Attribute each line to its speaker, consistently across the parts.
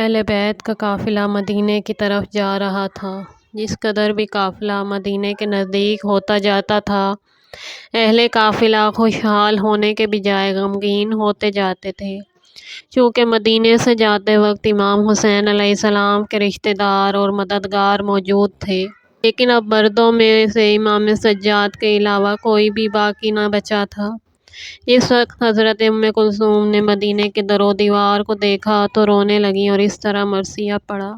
Speaker 1: اہل بیت کا قافلہ مدینے کی طرف جا رہا تھا۔ جس قدر بھی قافلہ مدینے کے نزدیک ہوتا جاتا تھا، اہل قافلہ خوشحال ہونے کے بجائے غمگین ہوتے جاتے تھے، چونکہ مدینے سے جاتے وقت امام حسین علیہ السلام کے رشتہ دار اور مددگار موجود تھے۔ لیکن اب مردوں میں سے امام سجاد کے علاوہ کوئی بھی باقی نہ بچا تھا۔ اس وقت حضرت ام کلثوم نے مدینے کے در و دیوار کو دیکھا تو رونے لگیں اور اس طرح مرثیہ پڑھا: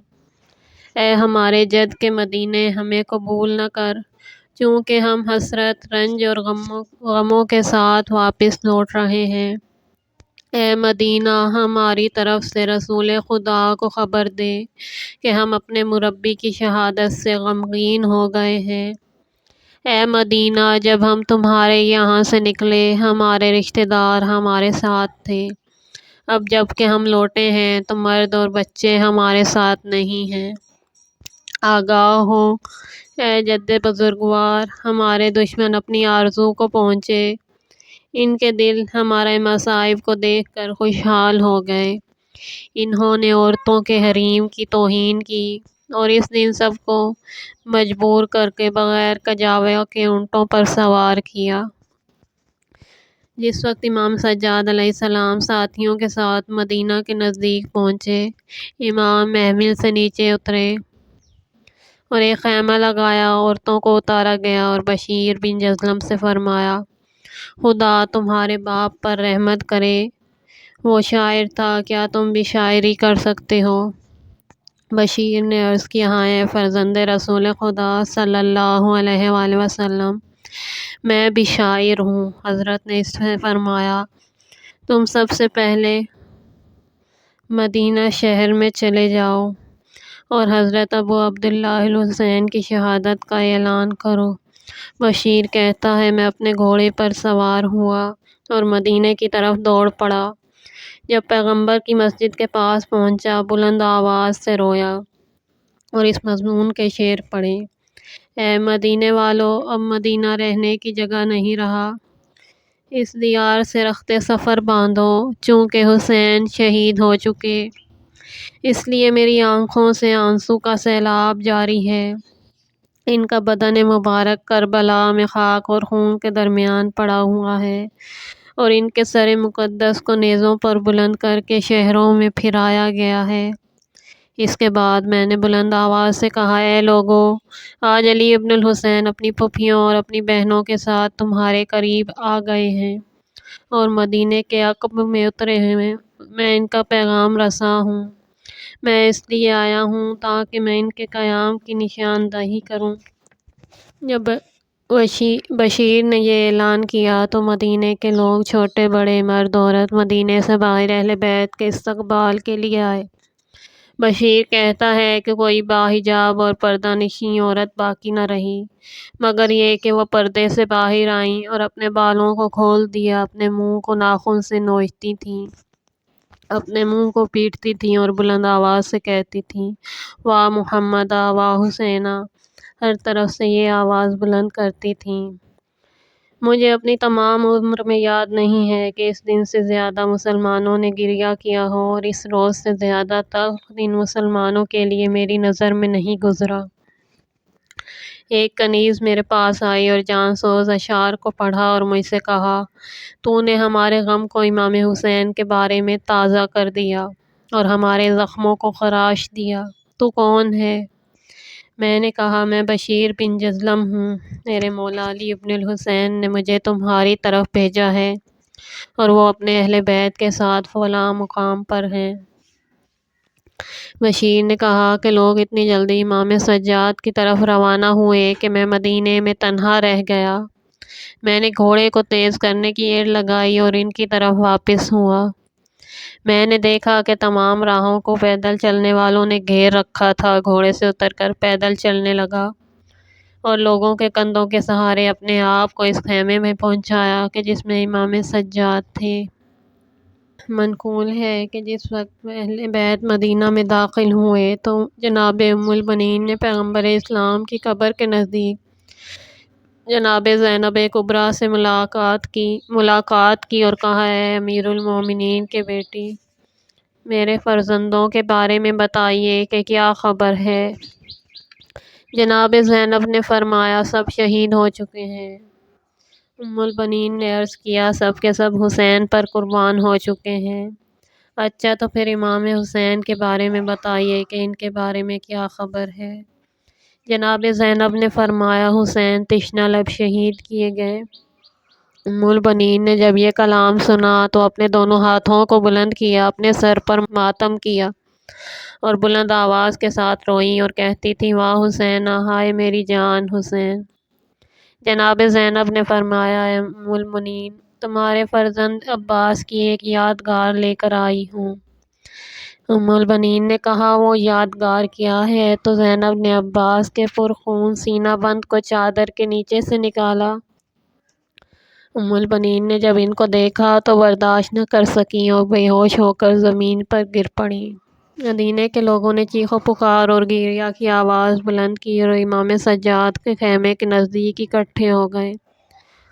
Speaker 1: اے ہمارے جد کے مدینے، ہمیں قبول نہ کر، چونکہ ہم حسرت، رنج اور غموں کے ساتھ واپس لوٹ رہے ہیں۔ اے مدینہ، ہماری طرف سے رسول خدا کو خبر دے کہ ہم اپنے مربی کی شہادت سے غمگین ہو گئے ہیں۔ اے مدینہ، جب ہم تمہارے یہاں سے نکلے، ہمارے رشتہ دار ہمارے ساتھ تھے، اب جب کہ ہم لوٹے ہیں تو مرد اور بچے ہمارے ساتھ نہیں ہیں۔ آگاہ ہو، اے جد بزرگوار، ہمارے دشمن اپنی آرزو کو پہنچے، ان کے دل ہمارے مصائب کو دیکھ کر خوشحال ہو گئے۔ انہوں نے عورتوں کے حریم کی توہین کی اور اس دن سب کو مجبور کر کے بغیر کجاوہ کے اونٹوں پر سوار کیا۔ جس وقت امام سجاد علیہ السلام ساتھیوں کے ساتھ مدینہ کے نزدیک پہنچے، امام محمل سے نیچے اترے اور ایک خیمہ لگایا، عورتوں کو اتارا گیا اور بشیر بن جزلم سے فرمایا: خدا تمہارے باپ پر رحمت کرے، وہ شاعر تھا، کیا تم بھی شاعری کر سکتے ہو؟ بشیر نے عرض کیا: ہاں اے فرزند رسول خدا صلی اللہ علیہ وآلہ وسلم، میں بھی شاعر ہوں۔ حضرت نے اس سے فرمایا: تم سب سے پہلے مدینہ شہر میں چلے جاؤ اور حضرت ابو عبداللہ الحسین کی شہادت کا اعلان کرو۔ بشیر کہتا ہے: میں اپنے گھوڑے پر سوار ہوا اور مدینے کی طرف دوڑ پڑا۔ جب پیغمبر کی مسجد کے پاس پہنچا، بلند آواز سے رویا اور اس مضمون کے شعر پڑھے: اے مدینے والو، اب مدینہ رہنے کی جگہ نہیں رہا، اس دیار سے رخت سفر باندھو، چونکہ حسین شہید ہو چکے، اس لیے میری آنکھوں سے آنسو کا سیلاب جاری ہے۔ ان کا بدن مبارک کربلا میں خاک اور خون کے درمیان پڑا ہوا ہے اور ان کے سر مقدس کو نیزوں پر بلند کر کے شہروں میں پھرایا گیا ہے۔ اس کے بعد میں نے بلند آواز سے کہا: اے لوگو، آج علی ابن الحسین اپنی پھوپھیوں اور اپنی بہنوں کے ساتھ تمہارے قریب آ گئے ہیں اور مدینے کے عقب میں اترے ہیں۔ میں ان کا پیغام رساں ہوں۔ میں اس لیے آیا ہوں تاکہ میں ان کے قیام کی نشاندہی کروں۔ جب بشیر نے یہ اعلان کیا تو مدینے کے لوگ، چھوٹے بڑے، مرد عورت، مدینے سے باہر اہل بیت کے استقبال کے لیے آئے۔ بشیر کہتا ہے کہ کوئی باحجاب اور پردہ نشین عورت باقی نہ رہی، مگر یہ کہ وہ پردے سے باہر آئیں اور اپنے بالوں کو کھول دیا، اپنے منہ کو ناخن سے نوچتی تھیں، اپنے منہ کو پیٹتی تھیں اور بلند آواز سے کہتی تھیں: واہ محمدا، واہ حسینہ! ہر طرف سے یہ آواز بلند کرتی تھیں۔ مجھے اپنی تمام عمر میں یاد نہیں ہے کہ اس دن سے زیادہ مسلمانوں نے گریہ کیا ہو، اور اس روز سے زیادہ تلخ دن مسلمانوں کے لیے میری نظر میں نہیں گزرا۔ ایک کنیز میرے پاس آئی اور جان سوز اشعار کو پڑھا اور مجھ سے کہا: تو نے ہمارے غم کو امام حسین کے بارے میں تازہ کر دیا اور ہمارے زخموں کو خراش دیا۔ تو کون ہے؟ میں نے کہا: میں بشیر بن جزلم ہوں، میرے مولا علی ابن الحسین نے مجھے تمہاری طرف بھیجا ہے اور وہ اپنے اہل بیت کے ساتھ فلاں مقام پر ہیں۔ بشیر نے کہا کہ لوگ اتنی جلدی امام سجاد کی طرف روانہ ہوئے کہ میں مدینے میں تنہا رہ گیا۔ میں نے گھوڑے کو تیز کرنے کی ایڑ لگائی اور ان کی طرف واپس ہوا۔ میں نے دیکھا کہ تمام راہوں کو پیدل چلنے والوں نے گھیر رکھا تھا۔ گھوڑے سے اتر کر پیدل چلنے لگا اور لوگوں کے کندھوں کے سہارے اپنے آپ کو اس خیمے میں پہنچایا کہ جس میں امام سجاد تھے۔ منقول ہے کہ جس وقت اہل بیت مدینہ میں داخل ہوئے تو جناب ام المؤمنین نے پیغمبر اسلام کی قبر کے نزدیک جناب زینب کبریٰ سے ملاقات کی اور کہا: اے امیر المومنین کی بیٹی، میرے فرزندوں کے بارے میں بتائیے کہ کیا خبر ہے۔ جناب زینب نے فرمایا سب شہید ہو چکے ہیں۔ ام البنین نے عرض کیا سب کے سب حسین پر قربان ہو چکے ہیں۔ اچھا تو پھر امام حسین کے بارے میں بتائیے کہ ان کے بارے میں کیا خبر ہے۔ جناب زینب نے فرمایا حسین تشنہ لب شہید کیے گئے۔ ام البنین نے جب یہ کلام سنا تو اپنے دونوں ہاتھوں کو بلند کیا، اپنے سر پر ماتم کیا اور بلند آواز کے ساتھ روئیں اور کہتی تھی واہ حسین، ہائے میری جان حسین۔ جناب زینب نے فرمایا اے ام المؤمنین، تمہارے فرزند عباس کی ایک یادگار لے کر آئی ہوں۔ ام البنین نے کہا وہ یادگار کیا ہے؟ تو زینب نے عباس کے پرخون سینہ بند کو چادر کے نیچے سے نکالا۔ ام البنین نے جب ان کو دیکھا تو برداشت نہ کر سکیں اور بے ہوش ہو کر زمین پر گر پڑیں۔ مدینے کے لوگوں نے چیخ و پکار اور گریہ کی آواز بلند کی اور امام سجاد کے خیمے کے نزدیک اکٹھے ہو گئے۔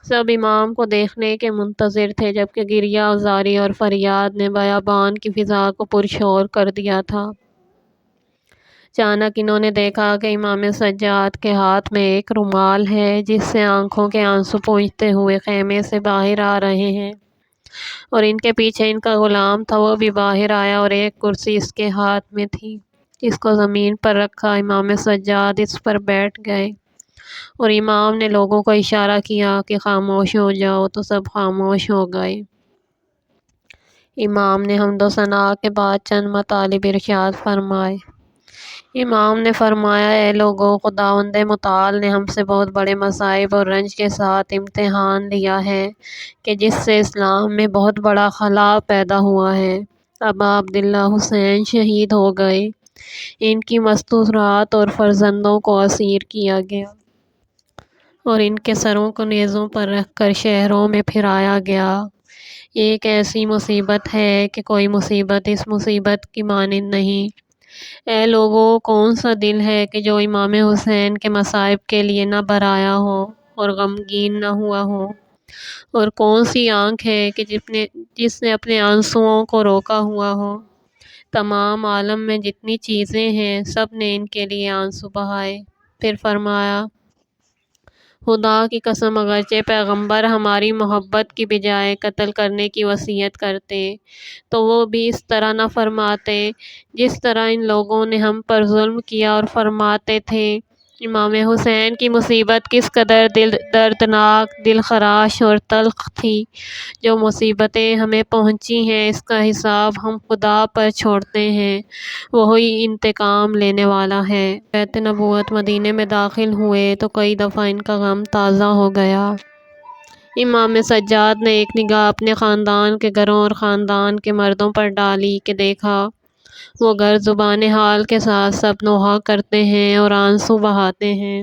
Speaker 1: سب امام کو دیکھنے کے منتظر تھے، جبکہ گریہ زاری اور فریاد نے بیابان کی فضا کو پرشور کر دیا تھا۔ اچانک انہوں نے دیکھا کہ امام سجاد کے ہاتھ میں ایک رومال ہے جس سے آنکھوں کے آنسو پونچھتے ہوئے خیمے سے باہر آ رہے ہیں، اور ان کے پیچھے ان کا غلام تھا، وہ بھی باہر آیا اور ایک کرسی اس کے ہاتھ میں تھی، اس کو زمین پر رکھا۔ امام سجاد اس پر بیٹھ گئے اور امام نے لوگوں کو اشارہ کیا کہ خاموش ہو جاؤ، تو سب خاموش ہو گئے۔ امام نے حمد و ثناء کے بعد چند مطالب ارشاد فرمائے۔ امام نے فرمایا اے لوگو، خداوند متعال نے ہم سے بہت بڑے مصائب اور رنج کے ساتھ امتحان لیا ہے کہ جس سے اسلام میں بہت بڑا خلا پیدا ہوا ہے۔ ابا عبداللہ حسین شہید ہو گئے، ان کی مستورات اور فرزندوں کو اسیر کیا گیا اور ان کے سروں کو نیزوں پر رکھ کر شہروں میں پھرایا گیا۔ ایک ایسی مصیبت ہے کہ کوئی مصیبت اس مصیبت کی مانند نہیں۔ اے لوگو، کون سا دل ہے کہ جو امام حسین کے مصائب کے لیے نہ بھرایا ہو اور غمگین نہ ہوا ہو، اور کون سی آنکھ ہے کہ جس نے اپنے آنسوؤں کو روکا ہوا ہو۔ تمام عالم میں جتنی چیزیں ہیں سب نے ان کے لیے آنسو بہائے۔ پھر فرمایا خدا کی قسم اگرچہ پیغمبر ہماری محبت کی بجائے قتل کرنے کی وصیت کرتے تو وہ بھی اس طرح نہ فرماتے جس طرح ان لوگوں نے ہم پر ظلم کیا، اور فرماتے تھے امام حسین کی مصیبت کس قدر دردناک، دل خراش اور تلخ تھی۔ جو مصیبتیں ہمیں پہنچی ہیں اس کا حساب ہم خدا پر چھوڑتے ہیں، وہی انتقام لینے والا ہے۔ بیت نبوت مدینے میں داخل ہوئے تو کئی دفعہ ان کا غم تازہ ہو گیا۔ امام سجاد نے ایک نگاہ اپنے خاندان کے گھروں اور خاندان کے مردوں پر ڈالی کہ دیکھا وہ گھر زبان حال کے ساتھ سب نوحہ کرتے ہیں اور آنسو بہاتے ہیں،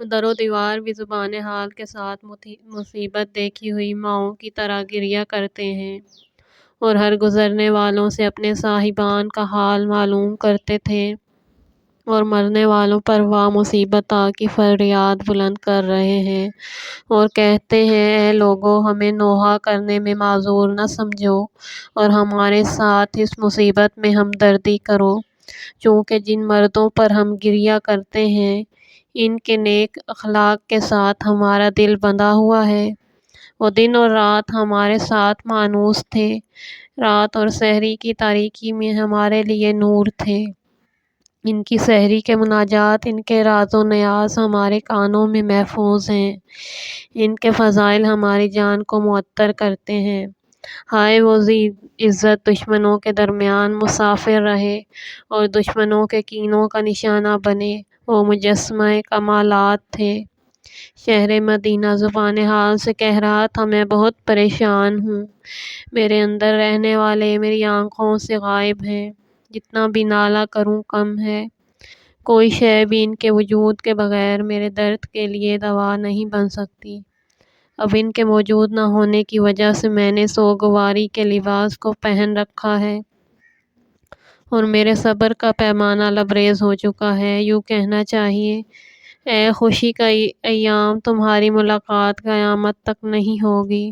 Speaker 1: در و دیوار بھی زبان حال کے ساتھ مصیبت دیکھی ہوئی ماؤں کی طرح گریہ کرتے ہیں، اور ہر گزرنے والوں سے اپنے صاحبان کا حال معلوم کرتے تھے، اور مرنے والوں پر واہ مصیبت کی فریاد بلند کر رہے ہیں اور کہتے ہیں اے لوگو، ہمیں نوحہ کرنے میں معذور نہ سمجھو اور ہمارے ساتھ اس مصیبت میں ہمدردی کرو، چونکہ جن مردوں پر ہم گریہ کرتے ہیں ان کے نیک اخلاق کے ساتھ ہمارا دل بندھا ہوا ہے۔ وہ دن اور رات ہمارے ساتھ مانوس تھے، رات اور سحری کی تاریکی میں ہمارے لیے نور تھے۔ ان کی سحری کے مناجات، ان کے راز و نیاز ہمارے کانوں میں محفوظ ہیں، ان کے فضائل ہماری جان کو معطر کرتے ہیں۔ ہائے وہ ذی عزت دشمنوں کے درمیان مسافر رہے اور دشمنوں کے کینوں کا نشانہ بنے، وہ مجسمہ کمالات تھے۔ شہر مدینہ زبان حال سے کہہ رہا تھا میں بہت پریشان ہوں، میرے اندر رہنے والے میری آنکھوں سے غائب ہیں، جتنا بھی نالہ کروں کم ہے، کوئی شے بھی ان کے وجود کے بغیر میرے درد کے لیے دوا نہیں بن سکتی۔ اب ان کے موجود نہ ہونے کی وجہ سے میں نے سوگواری کے لباس کو پہن رکھا ہے اور میرے صبر کا پیمانہ لبریز ہو چکا ہے۔ یوں کہنا چاہیے اے خوشی کا ایام، تمہاری ملاقات قیامت تک نہیں ہوگی۔